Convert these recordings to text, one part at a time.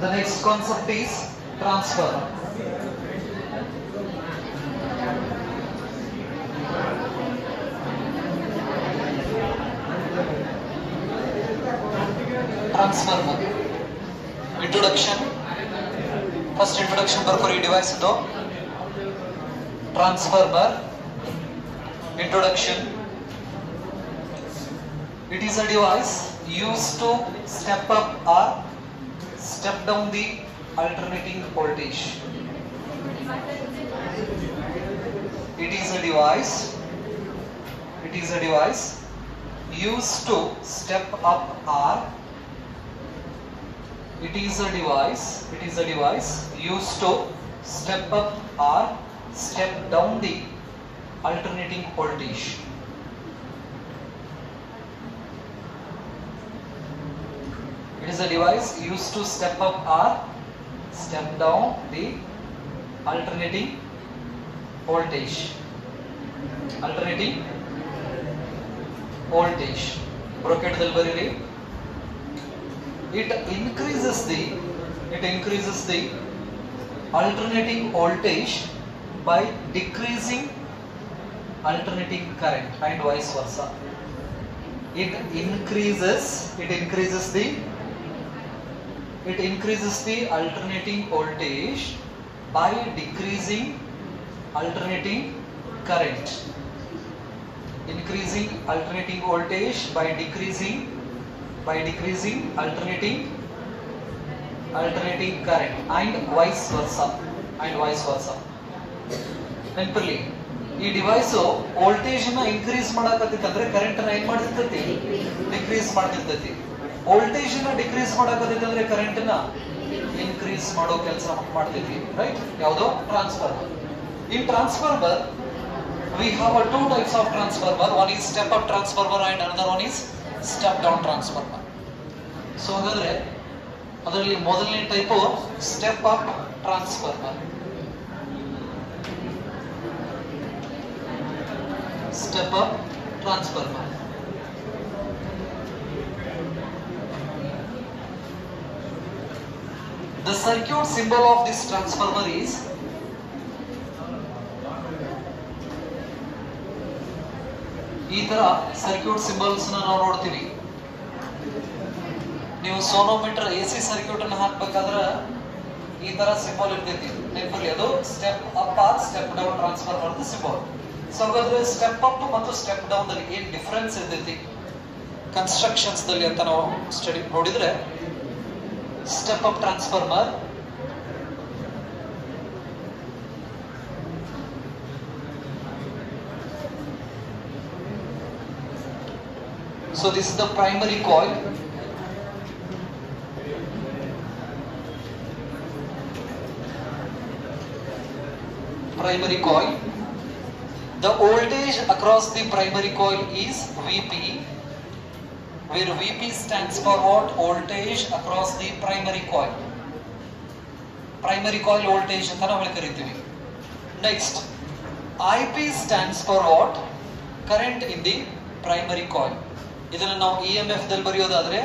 The next concept is transformer. Transformer. Introduction. First introduction ಬರ್ಕೋರಿ device ಇದು. Transformer. Introduction. It is a device used to step up or step down the alternating voltage. It is a device used to step up or it is a device used to step up or step down the alternating voltage. It is a device used to step up or step down the alternating voltage. Bracket bariri. It increases the alternating voltage by decreasing alternating current and vice versa. It increases the alternating voltage by decreasing alternating current. Increasing alternating voltage by decreasing alternating current and vice versa. Simply, ಈ device voltage ನ increase ಮಾಡಕತ್ತಿತ್ತಂದ್ರೆ current ನ ಏನ್ ಮಾಡ್ತಿರ್ತೈತಿ, decrease ಮಾಡ್ತಿರ್ತೈತಿ. Voltage ನ decrease ಮಾಡಕತ್ತಿತ್ತಂದ್ರೆ current ನ increase ಮಾಡೋ ಕೆಲಸ ಮಾಡ್ತೈತಿ. Right? ಯಾವುದು? Transformer. In transformer we have two types of transformer. One is step up transformer and another one is step down transformer. So ಹಾಗಾದ್ರೆ ಅದರಲ್ಲಿ ಮೊದಲನೇ type step up transformer. Step up transformer. The circuit symbol of this transformer is ಈ ತರ circuit symbols ನಾವು ನೋಡ್ತೀವಿ. ನೀವು sonometer AC circuit ಅನ್ನು ಹಾಕಬೇಕಾದ್ರೆ ಈ ತರ ಸಿಂಬಲ್ ಇರ್ತೈತಿ, ನೆನಪಲ್ಲಿ. ಅದು step up or step down transformer symbol. So ಹಾಗಾದ್ರೆ ಸ್ಟೆಪ್ ಅಪ್ ಮತ್ತು ಸ್ಟೆಪ್ ಡೌನ್ ದಲ್ಲಿ ಏನ್ ಡಿಫರೆನ್ಸ್ ಇರ್ತೈತಿ ಕನ್ಸ್ಟ್ರಕ್ಷನ್ಸ್ ದಲ್ಲಿ ಅಂತ ನಾವು ಸ್ಟಡಿ ನೋಡಿದ್ರೆ, step up transformer so this is the primary coil. The voltage across the primary coil is Vp, where Vp stands for what? Voltage across the primary coil. Primary coil voltage anta ನಾವು ಕರೀತೀವಿ. Next, Ip stands for what? Current in the primary coil. ಇದನ್ನ ನಾವು EMF ದಲ್ಲಿ ಬರೆಯೋದಾದ್ರೆ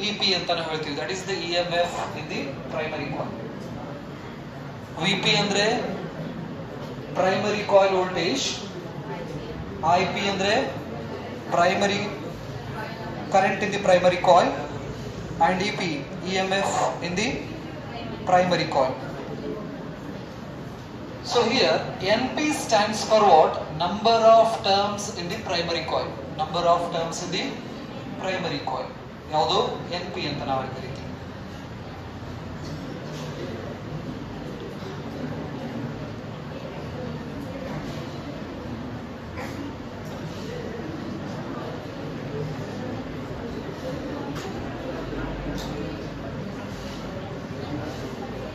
EP ಅಂತ ನಾವು ಹೇಳ್ತೀವಿ. That is the EMF in the primary coil. Vp ಅಂದ್ರೆ primary coil voltage, IP ಅಂದ್ರೆ primary current in the primary coil, and EP EMF in the primary coil. So here NP stands for what? Number of turns in the primary coil. Number of turns in the primary coil. ಯಾವುದು? NP ಅಂತ ನಾವು ಕರೀತೀವಿ.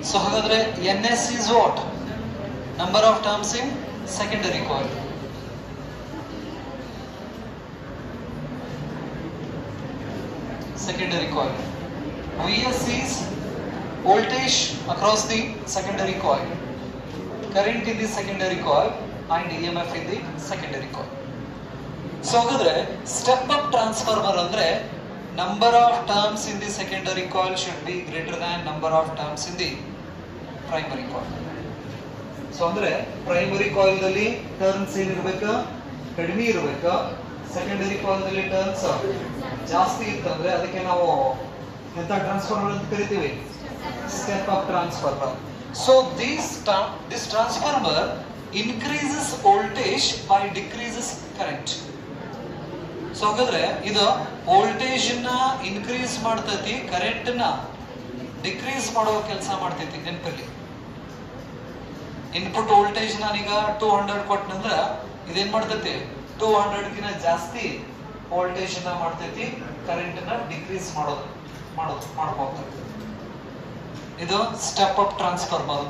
So ಹಾಗಾದ್ರೆ NS is what? Number of turns in secondary coil. VS is voltage across the secondary coil, current in the secondary coil, and EMF in the secondary coil. So ಹಾಗಾದ್ರೆ step up transformer ಅಂದ್ರೆ number of terms in the secondary coil should be greater than number of terms in the primary coil. So ಅಂದ್ರೆ primary coil ದಲ್ಲಿ turns ಏನಿರ್ಬೇಕು, ಕಡಿಮೆ ಇರಬೇಕು. Secondary coil ದಲ್ಲಿ turns ಜಾಸ್ತಿ ಇತ್ತಂದ್ರೆ ಅದಕ್ಕೆ ನಾವು ಎಂತ ಟ್ರಾನ್ಸ್ಫಾರ್ಮರ್ ಅಂತ ಕರಿತೀವಿ, step up transformer. So this transformer increases voltage by decreases current. So ಹಾಗಾದ್ರೆ ಇದು ವೋಲ್ಟೇಜ್ ನ ಇನ್ಕ್ರೀಸ್ ಮಾಡ್ತೈತಿ, ಕರೆಂಟ್ ನ ಡಿಕ್ರೀಸ್ ಮಾಡೋ ಕೆಲಸ ಮಾಡ್ತೈತಿ. ನೆನಪಲ್ಲಿ ಇನ್ಪುಟ್ ವೋಲ್ಟೇಜ್ ನಾನೀಗ 200 ಕೊಟ್ಟನಂದ್ರ ಇದೇನ್ ಮಾಡ್ತೈತಿ, 200 ಗಿನ ಜಾಸ್ತಿ ವೋಲ್ಟೇಜ್ ನ ಮಾಡ್ತೈತಿ, ಕರೆಂಟ್ ನ ಡಿಕ್ರೀಸ್ ಮಾಡ್ಕೋತೈತಿ. ಇದು ಸ್ಟೆಪ್ ಅಪ್ ಟ್ರಾನ್ಸ್ಫಾರ್ಮರ್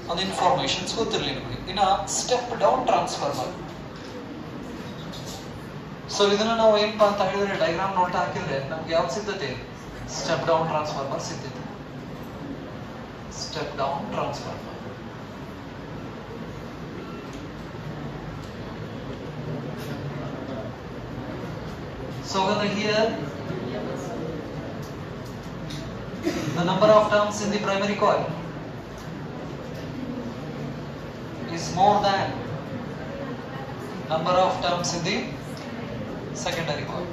ಒಂದು ಇನ್ಫಾರ್ಮೇಶನ್ಸ್ ಗೊತ್ತಿರಲಿ ನಿಮಗೆ. ಇನ್ನ ಸ್ಟೆಪ್ ಡೌನ್ ಟ್ರಾನ್ಸ್ಫಾರ್ಮರ್. ಸೊ ಇದನ್ನ ನಾವು ಏನಪ್ಪಾ ಅಂತ ಹೇಳಿದ್ರೆ ಡೈಗ್ರಾಮ್ ನೋಟ್ ಹಾಕಿದ್ರೆ ನಮ್ಗೆ ಯಾವ್ದು ಸಿಗ್ತೈತಿ, ಸ್ಟೆಪ್ ಡೌನ್ ಟ್ರಾನ್ಸ್ಫಾರ್ಮರ್ ಸಿಗ್ತೈತಿ. Step down transformer. So here the number of turns in the primary coil is more than number of turns in the secondary coil.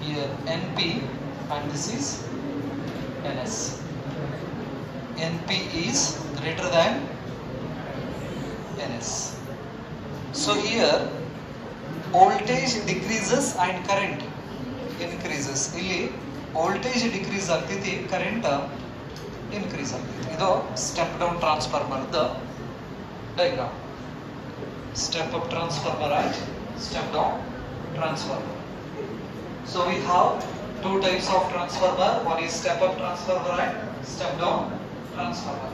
Here NP and this is NS. NP is greater than NS. So here voltage decreases and current increases. ಇಲ್ಲಿ voltage decrease ಆಗ್ತೈತಿ, current increase ಆಗ್ತೈತಿ. ಇದು step down transformer diagram. Step up transformer and step down transformer. So we have two types of transformer. One is step up transformer and step down transformer.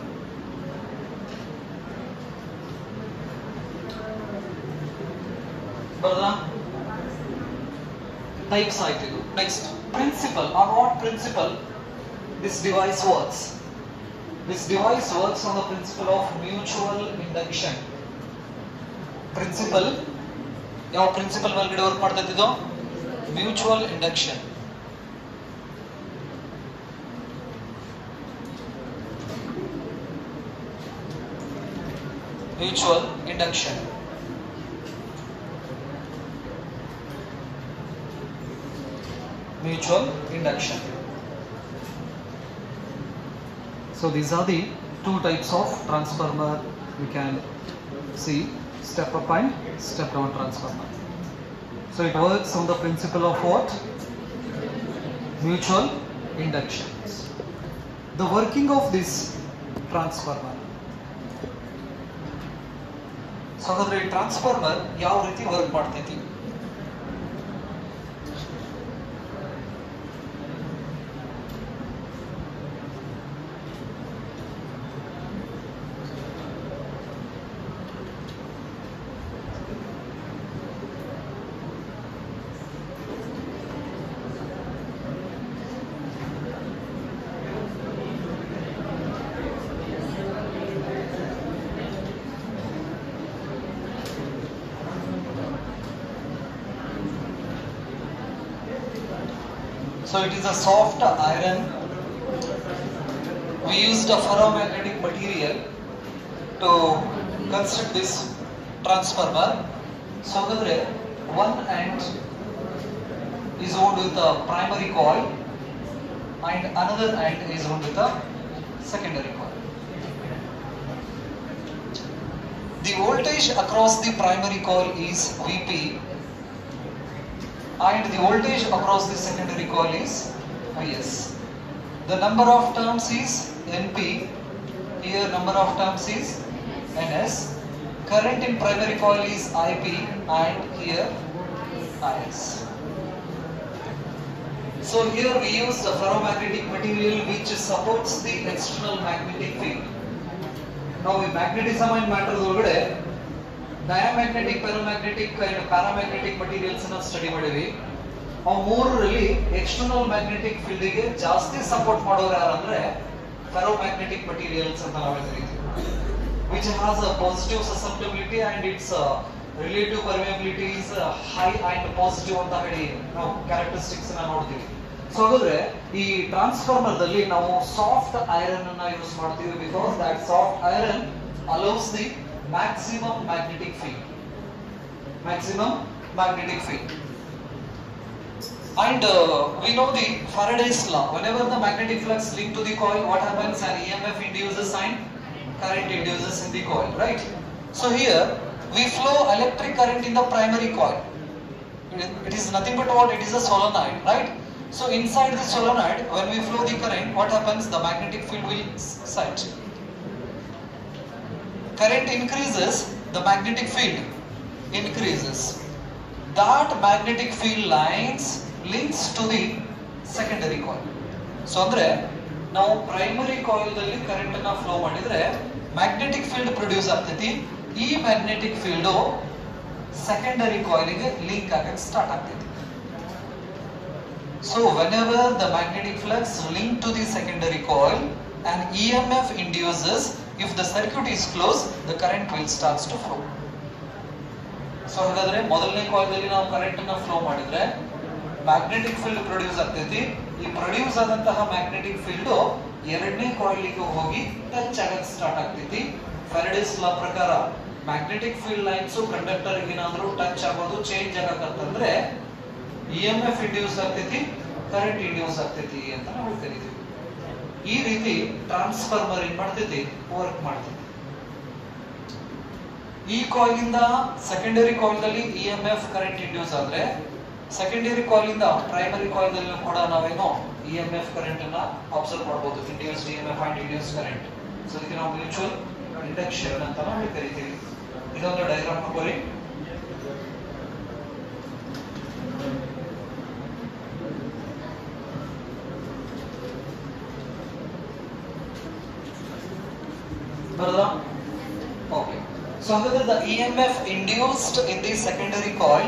Brother, types ಆಯ್ತು. Next, principle. On what principle this device works? This device works on the principle of mutual induction. Principle, ಯಾವ principle ಮೇಲ್ಗಡೆ work ಮಾಡ್ತೈತಿ ಇದು? Mutual induction. Mutual induction. Mutual induction. So these are the two types of transformer we can see, step up and step down transformer. So it works on the principle of what? Mutual induction. The working of this transformer. So ಹಾಗಾದ್ರೆ ಈ transformer ಯಾವ ರೀತಿ work ಮಾಡ್ತೈತಿ? So it is a soft iron. We used a ferromagnetic material to construct this transformer. So one end is wound with a primary coil and another end is wound with a secondary coil. The voltage across the primary coil is Vp and the voltage across the secondary coil is Vs. The number of turns is Np, here number of turns is Ns. Current in primary coil is Ip and here Is. So here we use the ferromagnetic material which supports the external magnetic field. Now in magnetism and matter ಒಳಗಡೆ diamagnetic, paramagnetic and paramagnetic materials ಅನ್ನು study ಮಾಡಿವಿ. ಆ ಮೂರರಲ್ಲಿ external magnetic field ಗೆ ಜಾಸ್ತಿ support ಮಾಡೋರು ಯಾರಂದ್ರೆ ferromagnetic materials ಅಂತ ನಾವು ಹೇಳ್ತೀವಿ. which has a positive susceptibility and its relative permeability is high and positive ಅಂತ ಹೇಳಿ ನಾವು ಕ್ಯಾರೆಕ್ಟರಿಸ್ಟಿಕ್ಸ್ ಅನ್ನ ನೋಡ್ತೀವಿ. ಸೊ ಹಾಗಾದ್ರೆ ಈ ಟ್ರಾನ್ಸ್ಫಾರ್ಮರ್ ದಲ್ಲಿ ನಾವು ಸಾಫ್ಟ್ ಐರನ್ ಅನ್ನ ಯೂಸ್ ಮಾಡ್ತೀವಿ because that soft iron allows the maximum magnetic field. And we know the Faraday's law. Whenever the magnetic flux linked to the coil, what happens? An EMF induces and current induces in the coil, right? So here we flow electric current in the primary coil. It is nothing but what? It is a solenoid, right? So inside the solenoid, when we flow the current, what happens? The magnetic field will set. Current increases, the magnetic field increases. That magnetic field links to the secondary coil. So andre now primary coil dalli current na flow madidre magnetic field produce ಆಗ್ತೈತಿ. ಈ magnetic field secondary coil ಗೆ link ಆಗಕ್ಕೆ start ಆಗ್ತೈತಿ. So whenever the magnetic flux linked to the secondary coil, an EMF induces. If the circuit is closed, the current will starts to flow. So ಹಾಗಾದ್ರೆ ಮೊದಲನೇ coil ಅಲ್ಲಿ ನಾವು current ಅನ್ನು flow ಮಾಡಿದ್ರೆ magnetic field produce ಆಗ್ತೈತಿ. ಈ produce ಆದಂತಹ magnetic field ಎರಡನೇ ಕಾಯಿಲ್ ಗೆ ಹೋಗಿ ಟಚ್ ಆಗಕ್ಕೆ ಸ್ಟಾರ್ಟ್ ಆಗ್ತೈತಿ. ಫ್ಯಾರಡೇಸ್ ಲಾ ಪ್ರಕಾರ ಮ್ಯಾಗ್ನೆಟಿಕ್ ಫೀಲ್ಡ್ ಲೈನ್ಸ್ ಕಂಡಕ್ಟರ್ ಗೆ ಏನಾದರೂ ಟಚ್ ಆಗೋದು ಚೇಂಜ್ ಆಗಕಂತಂದ್ರೆ EMF ಇಂಡ್ಯೂಸ್ ಆಗ್ತೈತಿ, ಕರೆಂಟ್ ಇಂಡ್ಯೂಸ್ ಆಗ್ತೈತಿ ಅಂತ ನಾವು ಕರಿತೀವಿ. ಈ ರೀತಿ ಟ್ರಾನ್ಸ್ಫಾರ್ಮರ್ ಏನ್ ಮಾಡ್ತೈತಿ ವರ್ಕ್ ಮಾಡ್ತೈತಿ. ಈ ಕಾಯಿಲ್ ಇಂದ ಸೆಕೆಂಡರಿ ಕಾಯಿಲ್ ದಲ್ಲಿ EMF ಕರೆಂಟ್ ಇಂಡ್ಯೂಸ್ ಆದ್ರೆ ಸೆಕೆಂಡರಿ ಕಾಯಿಲ್ ಇಂದ ಪ್ರೈಮರಿ ಕಾಯಿಲ್ ದಲ್ಲಿ ಕೂಡ ನಾವೇನೋ EMF ಕರೆಂಟ್ ಅನ್ನ ಅಬ್ಸರ್ವ್ ಮಾಡಬಹುದು. Induced EMF and induced current. So ಇದಕ್ಕೆ ನಾವು ಮ್ಯೂಚುವಲ್ ಇಂಡಕ್ಷನ್ ಅಂತ ನಾವು ಕರಿತೀವಿ. ಇದೊಂದು diagram ಹಾಕೋರಿ. Okay. So under the EMF induced in the secondary coil,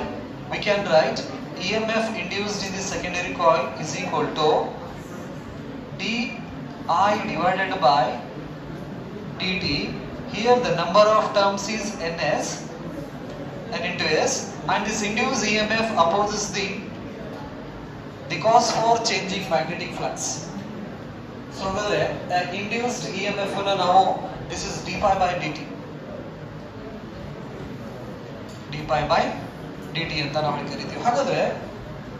we can write EMF induced in the secondary coil is equal to di divided by dt. Here the number of terms is ns, n into s, and this induced EMF opposes the cause for changing magnetic flux. So the induced EMF now this is d pi by dt. d pi by dt ಅಂತ ನಾವು ಕರೀತೀವಿ. ಹಾಗಾದ್ರೆ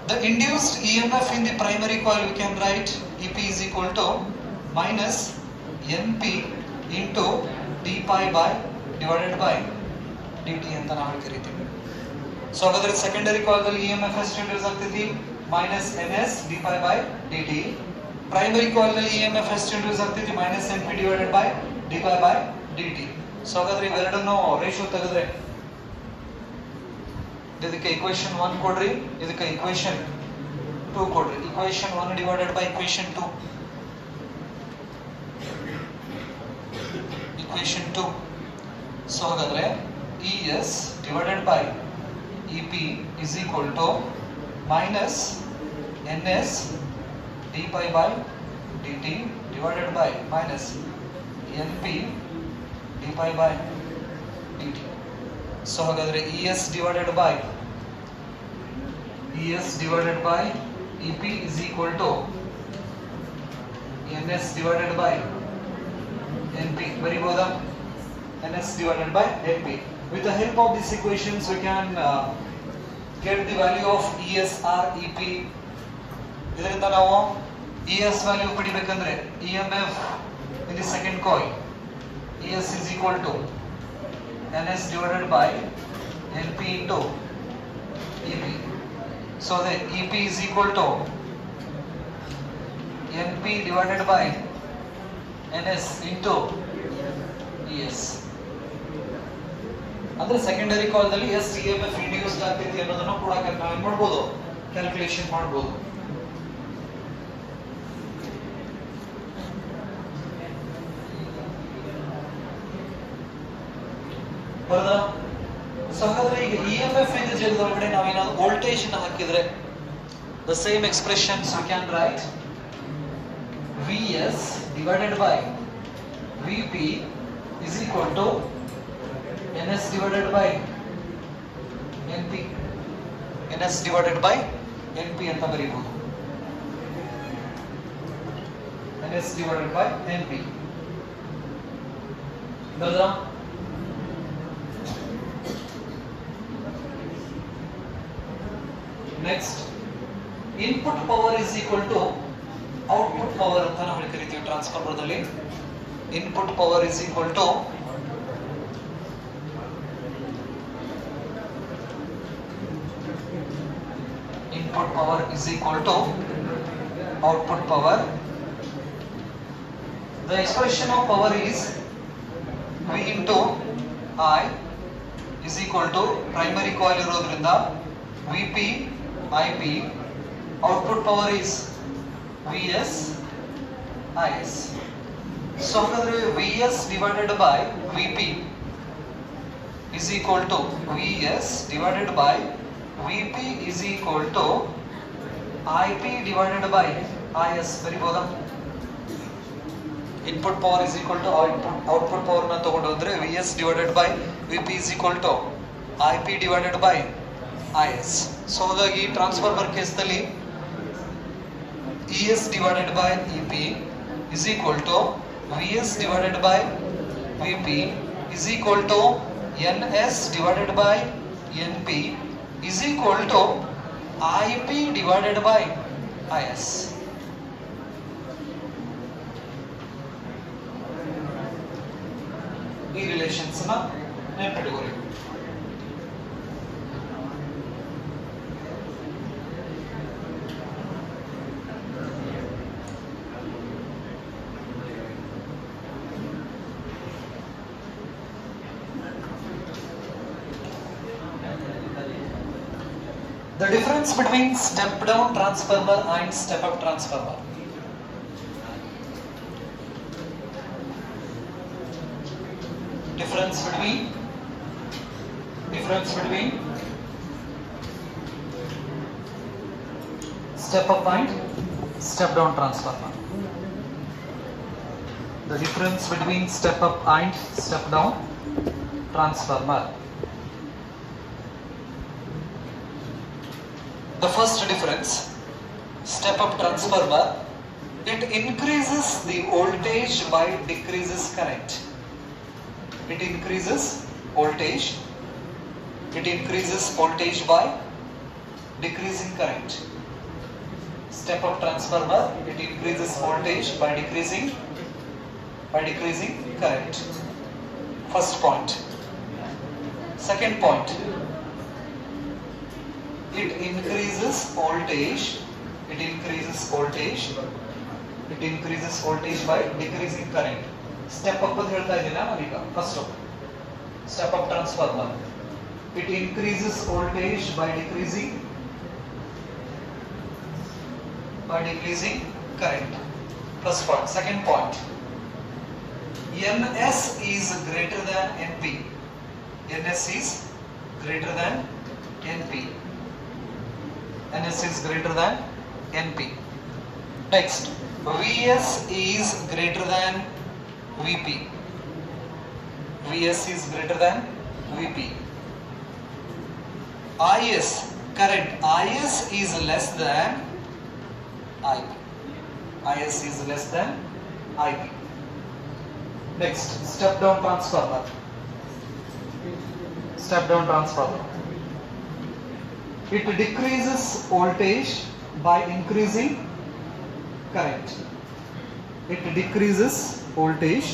the induced EMF in the primary coil we can write EP is equal to minus NP into d pi by divided by dt ಅಂತ ನಾವು ಕರೀತೀವಿ. So ಹಾಗಾದ್ರೆ secondary coil ದಲ್ಲಿ EMF ಎಷ್ಟು ಇಂಡ್ಯೂಸ್ ಆಗ್ತೈತಿ? minus ns d pi by dt. Primary coil ನಲ್ಲಿ EMF ಎಷ್ಟು induce ಆಗ್ತೈತಿ? minus NP divided by d pi by dt. So ಹಾಗಾದ್ರೆ ಇವೆರಡನ್ನು ರೇಷಿಯೋ ತೆಗೆದ್ರೆ ಇದಕ್ಕೆ equation 1 ಕೊಡ್ರಿ, ಇದಕ್ಕೆ equation 2 ಕೊಡ್ರಿ. equation 1 divided by equation 2. equation 2. So ಹಾಗಾದ್ರೆ ES divided by EP is equal to minus NS d pi by dt divided by minus NP d pi by dt. So ಹಾಗಾದ್ರೆ ES divided by EP is equal to NS divided by NP. ಬರಿಬಹುದಾ? NS divided by NP. With the help of these equations we can get the value of ES or EP. ಇದರಿಂದ ನಾವು ES value ಪಡಿಬೇಕಂದ್ರೆ EMF in the second coil ES is equal to NS divided by NP into EP. So the EP is equal to NP divided by NS into ES. ಅಂದ್ರೆ secondary coil ದಲ್ಲಿ ಎಷ್ಟು EMF induced ಆಗ್ತೈತಿ ಅನ್ನೋದನ್ನು ಕೂಡ ನಾವು ಏನು ಮಾಡಬಹುದು, calculation ಮಾಡಬಹುದು. ಬರದಾ? ಸೊ ಹಾಗಾದ್ರೆ ಈಗ EMF ಇದ್ದ ಜಾಗದೊಳಗಡೆ ನಾವೇನಾದ್ರು ವೋಲ್ಟೇಜ್ ನ ಹಾಕಿದ್ರೆ the same expressions we can write VS divided by VP is equal to ns divided by np. ns divided by np ಅಂತ ಬರೀಬಹುದು. ns divided by np. ಬರದಾ? Next input power is equal to output power ಅಂತ ನಾವು ಕರಿತೀವಿ ಟ್ರಾನ್ಸ್ಫಾರ್ಮರ್ದಲ್ಲಿ. Input power is equal to input power is equal to output power. The expression of power is V into I is equal to primary coil ಇರೋದ್ರಿಂದ VP IP. Output power is VS IS. So ಹಾಗಾದ್ರೆ VS divided by VP is equal to VS divided by VP is equal to IP divided by IS. ಬರಿಬೋದಾ? Input power is equal to output power ನ ತಗೊಂಡು ಹೋದ್ರೆ VS divided by VP is equal to IP divided by IS. So ಹಾಗಾಗಿ transformer ಕೇಸ್ನಲ್ಲಿ ES divided by EP is equal to VS divided by VP is equal to NS divided by NP is equal to IP divided by IS. ಈ relations ನ ನೆನಪಿಟ್ಕೊಳ್ಳಿ. The difference between step down transformer and step up transformer. Difference between step up and step down transformer. The difference between step up and step down transformer. The first difference, step up transformer, it increases the voltage by decreases current. It increases voltage by decreasing current. Step up transformer, it increases voltage by decreasing current. First point. Second point, it increases voltage by decreasing current. Step up ಅಂತ ಹೇಳ್ತಾ ಇದ್ದೀನಿ ನಾನೀಗ. First step up transformer, it increases voltage by decreasing current. First point. Second point, NS is greater than NP. NS is greater than NP. NS is greater than NP. Next, VS is greater than VP. VS is greater than VP. IS, current IS is less than IP. IS is less than IP. Next, step down transformer. It decreases voltage by increasing current. It decreases voltage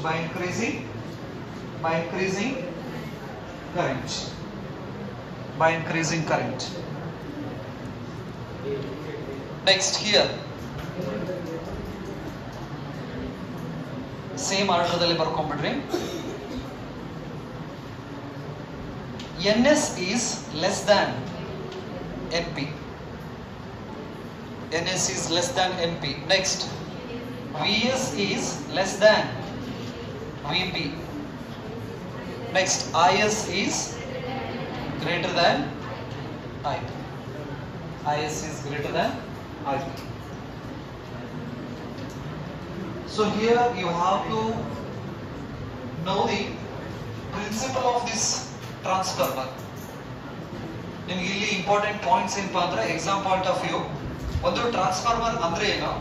by increasing current. Next, here same ಆರ್ಡರ್ದಲ್ಲಿ ಬರ್ಕೊಂಡ್ಬಿಡ್ರಿ. NS is less than NP. NS is less than NP. Next, VS is less than VP. Next, IS is greater than IP. IS is greater than IP. So here you have to know the principle of this transformer. ನಿಮ್ಗೆ ಇಲ್ಲಿ important points ಏನಪ್ಪಾ ಅಂದ್ರೆ exam point of view, ಒಂದು transformer ಅಂದ್ರೆ ಏನು,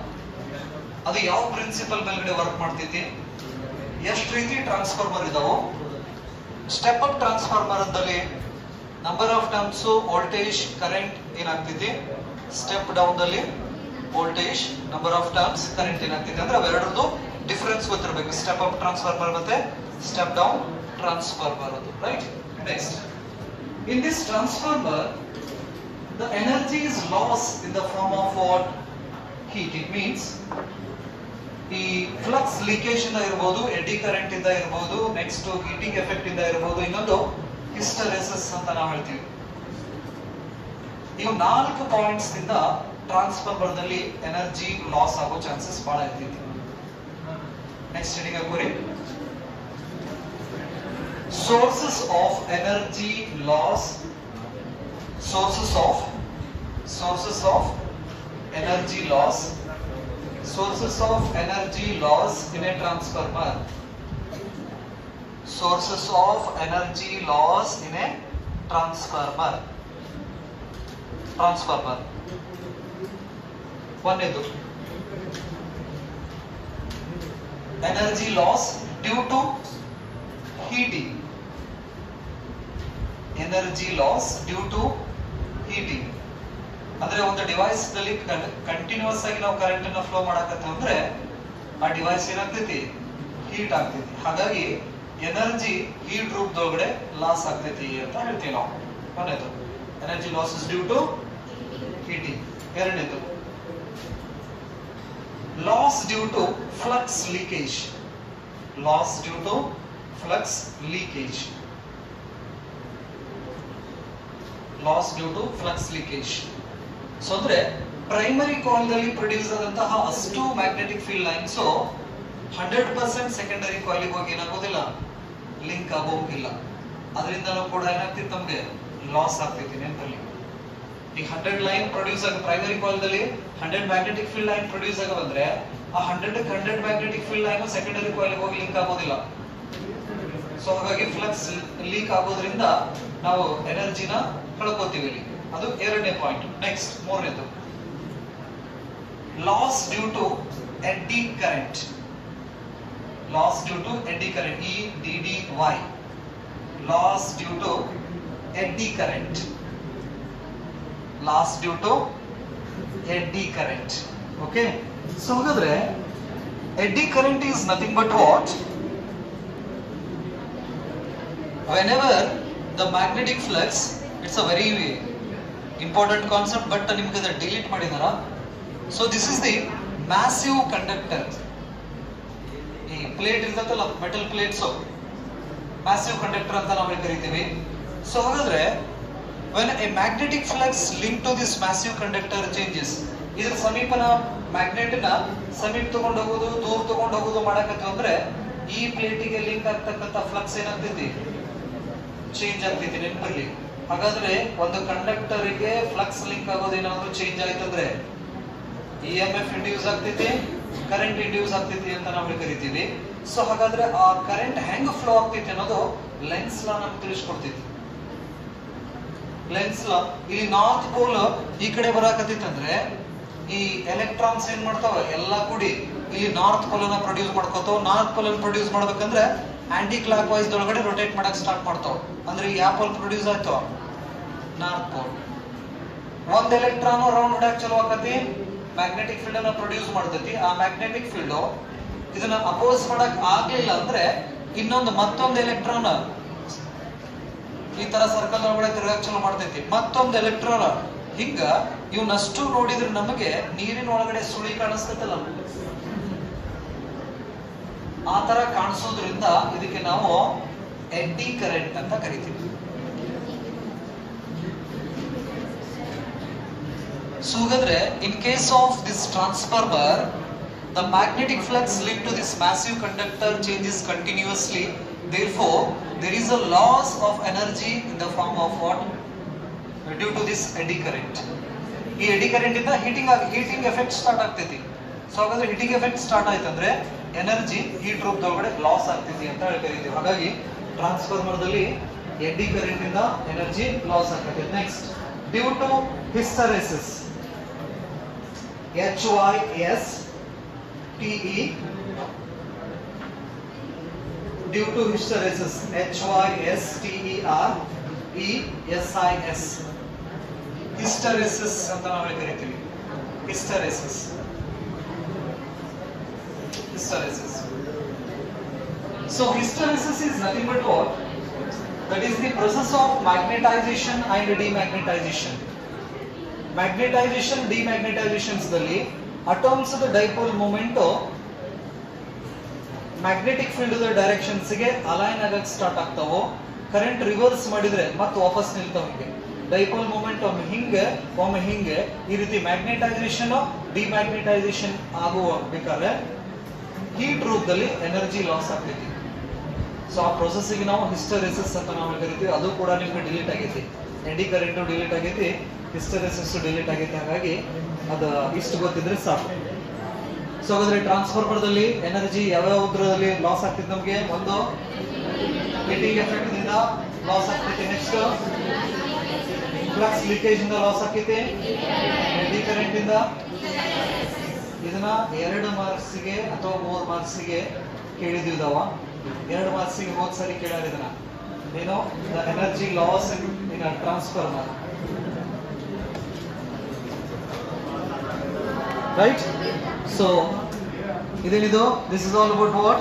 ಅದು ಯಾವ principal ಮೇಲ್ಗಡೆ ವರ್ಕ್ ಮಾಡ್ತೈತಿ, ಎಷ್ಟು ರೀತಿ ಟ್ರಾನ್ಸ್ಫಾರ್ಮರ್ ಇದಾವು, ಸ್ಟೆಪ್ ಅಪ್ ಟ್ರಾನ್ಸ್ಫಾರ್ಮರ್ ಅಲ್ಲಿ number of terms voltage current ಏನಾಗ್ತೈತಿ, ಸ್ಟೆಪ್ ಡೌನ್ ದಲ್ಲಿ voltage number of terms current ಏನಾಗ್ತೈತಿ ಅಂದ್ರೆ ಅವೆರಡರದ್ದು ಡಿಫರೆನ್ಸ್ ಗೊತ್ತಿರಬೇಕು, ಸ್ಟೆಪ್ ಅಪ್ ಟ್ರಾನ್ಸ್ಫಾರ್ಮರ್ ಮತ್ತೆ ಸ್ಟೆಪ್ ಡೌನ್ ಟ್ರಾನ್ಸ್ಫಾರ್ಮರ್ ಅದು, right. Next, in this transformer the energy is lost in the form of what, heat. It means ಈ flux leakage ಇಂದ ಇರಬಹುದು, eddy current ಇಂದ ಇರಬಹುದು, ನೆಕ್ಸ್ಟ್ ಹೀಟಿಂಗ್ ಎಫೆಕ್ಟ್ ಇಂದ ಇರಬಹುದು, ಇನ್ನೊಂದು ಹಿಸ್ಟರೆಸಿಸ್ ಅಂತ ನಾವು ಹೇಳ್ತೀವಿ. ಇವು 4 ಪಾಯಿಂಟ್ಸ್ ಇಂದ ಟ್ರಾನ್ಸ್ಫಾರ್ಮರ್ ನಲ್ಲಿ ಎನರ್ಜಿ ಲಾಸ್ ಆಗೋ ಚಾನ್ಸಸ್ ಬಹಳ ಇರ್ತೈತಿ. ನೆಕ್ಸ್ಟ್ ಹೆಡಿಂಗ್ ಹಾಕೋರಿ, sources of energy loss, sources of energy loss, sources of energy loss in a transformer, sources of energy loss in a transformer. ಒಂದೇದು energy loss due to heating, energy loss due to heating ಅಂದ್ರೆ ಒಂದು device ನಲ್ಲಿ continuous ಆಗಿ ನಾವು current ಅನ್ನು flow ಮಾಡಕತ್ತೀವಿ ಅಂದ್ರೆ ಆ device ಏನಾಗ್ತೈತಿ, heat ಆಗ್ತೈತಿ. ಹಾಗಾಗಿ ಎನರ್ಜಿ ಹೀಟ್ ರೂಪದೊಳಗಡೆ ಲಾಸ್ ಆಗ್ತೈತಿ ಅಂತ ಹೇಳ್ತೀವಿ ನಾವು. ಒಂದೇದು energy loss is due to heating. ಎರಡನೇದು loss due to flux leakage, loss due to flux leakage, loss due to flux leakage. So ಅಂದ್ರೆ ಪ್ರೈಮರಿ ಕಾಯಿಲ್ ನಲ್ಲಿ ಪ್ರೊಡ್ಯೂಸ್ ಆದಂತಹ ಅಷ್ಟು magnetic field lines 100% secondary coil ಹೋಗಿ ಏನಾಗೋದಿಲ್ಲ, ಲಿಂಕ್ ಆಗೋಗಿಲ್ಲ. ಅದರಿಂದಲೂ ಕೂಡ ಏನಾಗ್ತಿತ್ತು, ನಮ್ಗೆ ಲಾಸ್ ಆಗ್ತೈತಿ. ನೆನಪಲ್ಲಿ ಈಗ 100 ಲೈನ್ ಪ್ರೊಡ್ಯೂಸ್ ಆಗ ಪ್ರೈಮರಿ ಕಾಯಿಲ್ ದಲ್ಲಿ 100 ಮ್ಯಾಗ್ನೆಟಿಕ್ ಫೀಲ್ಡ್ ಲೈನ್ ಪ್ರೊಡ್ಯೂಸ್ ಆಗ ಬಂದ್ರೆ ಆ 100 magnetic field line secondary coil ಹೋಗಿ ಲಿಂಕ್ ಆಗೋದಿಲ್ಲ. ಸೊ ಹಾಗಾಗಿ ಫ್ಲಕ್ಸ್ ಲೀಕ್ ಆಗೋದ್ರಿಂದ ನಾವು ಎನರ್ಜಿನ ಕಳ್ಕೋತೀವಿ ಇಲ್ಲಿ. ಅದು ಎರಡನೇ ಪಾಯಿಂಟ್. ನೆಕ್ಸ್ಟ್ ಮೂರನೇದು loss due to eddy current, loss due to eddy current, EDDY, loss due to eddy current, loss due to eddy current. Okay, so ಹಾಗಾದ್ರೆ eddy current is nothing but what, whenever the magnetic flux, it's a very important concept but ನಿಮಗೆ ಅದನ್ನ delete ಮಾಡಿದಾರ. So this is the massive conductor. ಈ plate ಇರ್ತದಲ್ಲ, metal plates, massive conductor ಅಂತ ನಾವು ಕರಿತೀವಿ. So ಹಾಗಾದ್ರೆ when a magnetic flux linked to this massive conductor changes, ಇದ್ರ ಸಮೀಪನ ಮ್ಯಾಗ್ನೆಟ್ ನ ಸಮೀಪ ತಗೊಂಡು ಹೋಗೋದು, ದೂರ ತಗೊಂಡು ಹೋಗೋದು ಮಾಡಕತ್ತೀವಿ ಅಂದ್ರೆ ಈ ಪ್ಲೇಟಿಗೆ ಲಿಂಕ್ ಆಗ್ತಕ್ಕಂಥ ಫ್ಲಕ್ಸ್ ಏನಾಗ್ತೈತಿ, ಚೇಂಜ್ ಆಗ್ತೈತಿ. ನೆನಪಲ್ಲಿ, ಹಾಗಾದ್ರೆ ಒಂದು ಕಂಡಕ್ಟರ್ ಗೆ ಫ್ಲಕ್ಸ್ ಲಿಂಕ್ ಆಗೋದು ಏನಾದ್ರು ಚೇಂಜ್ ಆಯ್ತಂದ್ರೆ EMF ಇಂಡ್ಯೂಸ್ ಆಗ್ತೈತಿ, ಕರೆಂಟ್ ಇಂಡ್ಯೂಸ್ ಆಗ್ತೈತಿ ಅಂತ ನಾವು ಕರಿತೀವಿ. ಸೊ ಹಾಗಾದ್ರೆ ಆ ಕರೆಂಟ್ ಹೆಂಗ್ ಫ್ಲೋ ಆಗ್ತೈತಿ ಅನ್ನೋದು ಲೆನ್ಸ್ ಲಾ ನಮ್ಗೆ ತಿಳಿಸ್ಕೊಡ್ತೈತಿ. ಲೆನ್ಸ್ ಲಾ, ಇಲ್ಲಿ ನಾರ್ತ್ ಪೋಲ್ ಈ ಕಡೆ ಬರಾಕತ್ತೈತಂದ್ರೆ ಈ ಎಲೆಕ್ಟ್ರಾನ್ಸ್ ಏನ್ ಮಾಡ್ತಾವ, ಎಲ್ಲಾ ಕೂಡಿ ಇಲ್ಲಿ ನಾರ್ತ್ ಪೋಲ್ ಅನ್ನ ಪ್ರೊಡ್ಯೂಸ್ ಮಾಡ್ಕೋತಾವ. ನಾರ್ತ್ ಪೋಲ್ ಅನ್ನ ಪ್ರೊಡ್ಯೂಸ್ ಮಾಡ್ಬೇಕಂದ್ರೆ ಆಂಟಿ ಕ್ಲಾಕ್ ವೈಸ್ ಒಳಗಡೆ ರೊಟೇಟ್ ಮಾಡಕ್ ಸ್ಟಾರ್ಟ್ ಮಾಡ್ತಾವ. ಅಂದ್ರೆ ಯಾವ ಪೋಲ್ ಪ್ರೊಡ್ಯೂಸ್ ಆಯ್ತು, ನಾರ್ತ್ ಪೋಲ್. ಒಂದ್ ಎಲೆಕ್ಟ್ರಾನ್ ರೌಂಡ್ ಹೊಡಕ್ ಚಲೋ ಆಕತಿ, ಮ್ಯಾಗ್ನೆಟಿಕ್ ಫೀಲ್ಡ್ ಅನ್ನ ಪ್ರೊಡ್ಯೂಸ್ ಮಾಡ್ತೈತಿ. ಆ ಮ್ಯಾಗ್ನೆಟಿಕ್ ಫೀಲ್ಡ್ ಇದನ್ನ ಅಪೋಸ್ ಮಾಡಕ್ ಆಗ್ಲಿಲ್ಲ ಅಂದ್ರೆ ಇನ್ನೊಂದು ಮತ್ತೊಂದು ಎಲೆಕ್ಟ್ರಾನ್ ಈ ತರ ಸರ್ಕಲ್ ಒಳಗಡೆ ತಿರುಗಕ್ ಚಲೋ ಮಾಡ್ತೈತಿ. ಮತ್ತೊಂದು ಎಲೆಕ್ಟ್ರಾನ್ ಹಿಂಗ ಇವನಷ್ಟು ನೋಡಿದ್ರೆ ನಮಗೆ ನೀರಿನ ಒಳಗಡೆ ಸುಳಿ ಕಾಣಿಸ್ತೈತಲ್ಲ, ಆ ತರ ಕಾಣಿಸೋದ್ರಿಂದ ಇದಕ್ಕೆ ನಾವು ಎಡ್ಡಿ ಕರೆಂಟ್ ಅಂತ ಕರಿತೀವಿ. ಸೊ ಹಾಗಾದ್ರೆ in case of this transformer, the magnetic flux linked to this massive conductor changes continuously. Therefore, there is a loss of energy in the form of what? Due to this eddy current. ಈ eddy current ಇಂದ heating effect start ಆಗ್ತೈತಿ. So ಹಾಗಾದ್ರೆ heating effect start ಆಯ್ತಂದ್ರೆ energy heat ರೂಪದೊಳಗಡೆ loss ಆಗ್ತಿದೆ ಅಂತ ಹೇಳಿ ಕರಿತೀವಿ. ಹಾಗಾಗಿ ಟ್ರಾನ್ಸ್ಫಾರ್ಮರ್ ದಲ್ಲಿ ಎಡ್ಡಿ ಕರೆಂಟ್ ಇಂದ ಎನರ್ಜಿ ಲಾಸ್ ಆಗ್ತದೆ. Next, due to hysteresis, HYSTE, due to hysteresis, HYSTERESIS, hysteresis ಅಂತ ನಾವು ಕರಿತೀವಿ. hysteresis. So hysteresis is nothing but what? That is the process of magnetization and demagnetization. Magnetization, demagnetizations ದಲ್ಲಿ atoms the dipole moment magnetic field directions ಗೆ align ಆಗಕ್ಕೆ start ಆಗ್ತಾವೋ, current reverse ಮಾಡಿದ್ರೆ ಮತ್ತೆ ವಾಪಸ್ ನಿಲ್ತಾವ. ಹಿಂಗೆ ಡೈಪೋಲ್ ಮೂಮೆಂಟ್ ಒಮ್ಮೆ ಹಿಂಗೆ ಈ ರೀತಿ ಮ್ಯಾಗ್ನೆಟೈಸೇಷನ್ ಡಿಮ್ಯಾಗ್ನೆಟೈಸೇಷನ್ ಬೇಕಾದ್ರೆ ಹೀಟ್ ರೂಪದಲ್ಲಿ ಎನರ್ಜಿ ಲಾಸ್ ಆಗ್ತೈತಿ. ಸೊ ಆ ಪ್ರೊಸೆಸ್ ಗೆ ನಾವು ಹಿಸ್ಟರೆಸಿಸ್ ಅಂತ ನಾವು ಕರಿತೀವಿ. ಅದು ಕೂಡ ನಿಮ್ಗೆ ಡಿಲೀಟ್ ಆಗೈತಿ. ಎಡಿ ಕರೆಂಟ್ ಡಿಲೀಟ್ ಆಗೈತಿ, ಹಿಸ್ಟರೆಸಿಸ್ ಡಿಲೀಟ್ ಆಗೈತಿ. ಹಾಗಾಗಿ ಅದು ಇಷ್ಟು ಗೊತ್ತಿದ್ರೆ ಸಾಕು. ಸೊ ಹಾಗಾದ್ರೆ ಟ್ರಾನ್ಸ್ಫಾರ್ಮರ್ ದಲ್ಲಿ ಎನರ್ಜಿ ಯಾವ್ಯಾವ್ದ್ರಲ್ಲಿ ಲಾಸ್ ಆಗ್ತಿದೆ ನಮ್ಗೆ? ಒಂದು ಹೀಟಿಂಗ್ ಎಫೆಕ್ಟ್ ದಿಂದ ಲಾಸ್ ಆಗ್ತೈತಿ. ನೆಕ್ಸ್ಟ್, ಫ್ಲಕ್ಸ್ ಲೀಕೇಜ್ ಇಂದ ಲಾಸ್ ಆಗ್ತೈತಿ. ಎಡಿ ಕರೆಂಟ್ ಇಂದ. ಇದನ್ನ 2 ಮಾರ್ಕ್ಸ್ಗೆ ಅಥವಾ 3 ಮಾರ್ಕ್ಸ್ಗೆ ಕೇಳಿದಿದ್ದಾವ. 2 ಮಾರ್ಕ್ಸ್ಗೆ ಹೋದ್ ಸರಿ ಕೇಳಾರ ಇದನ್ನ. ಏನು? The energy loss in a transformer. Right? So, this is all about what?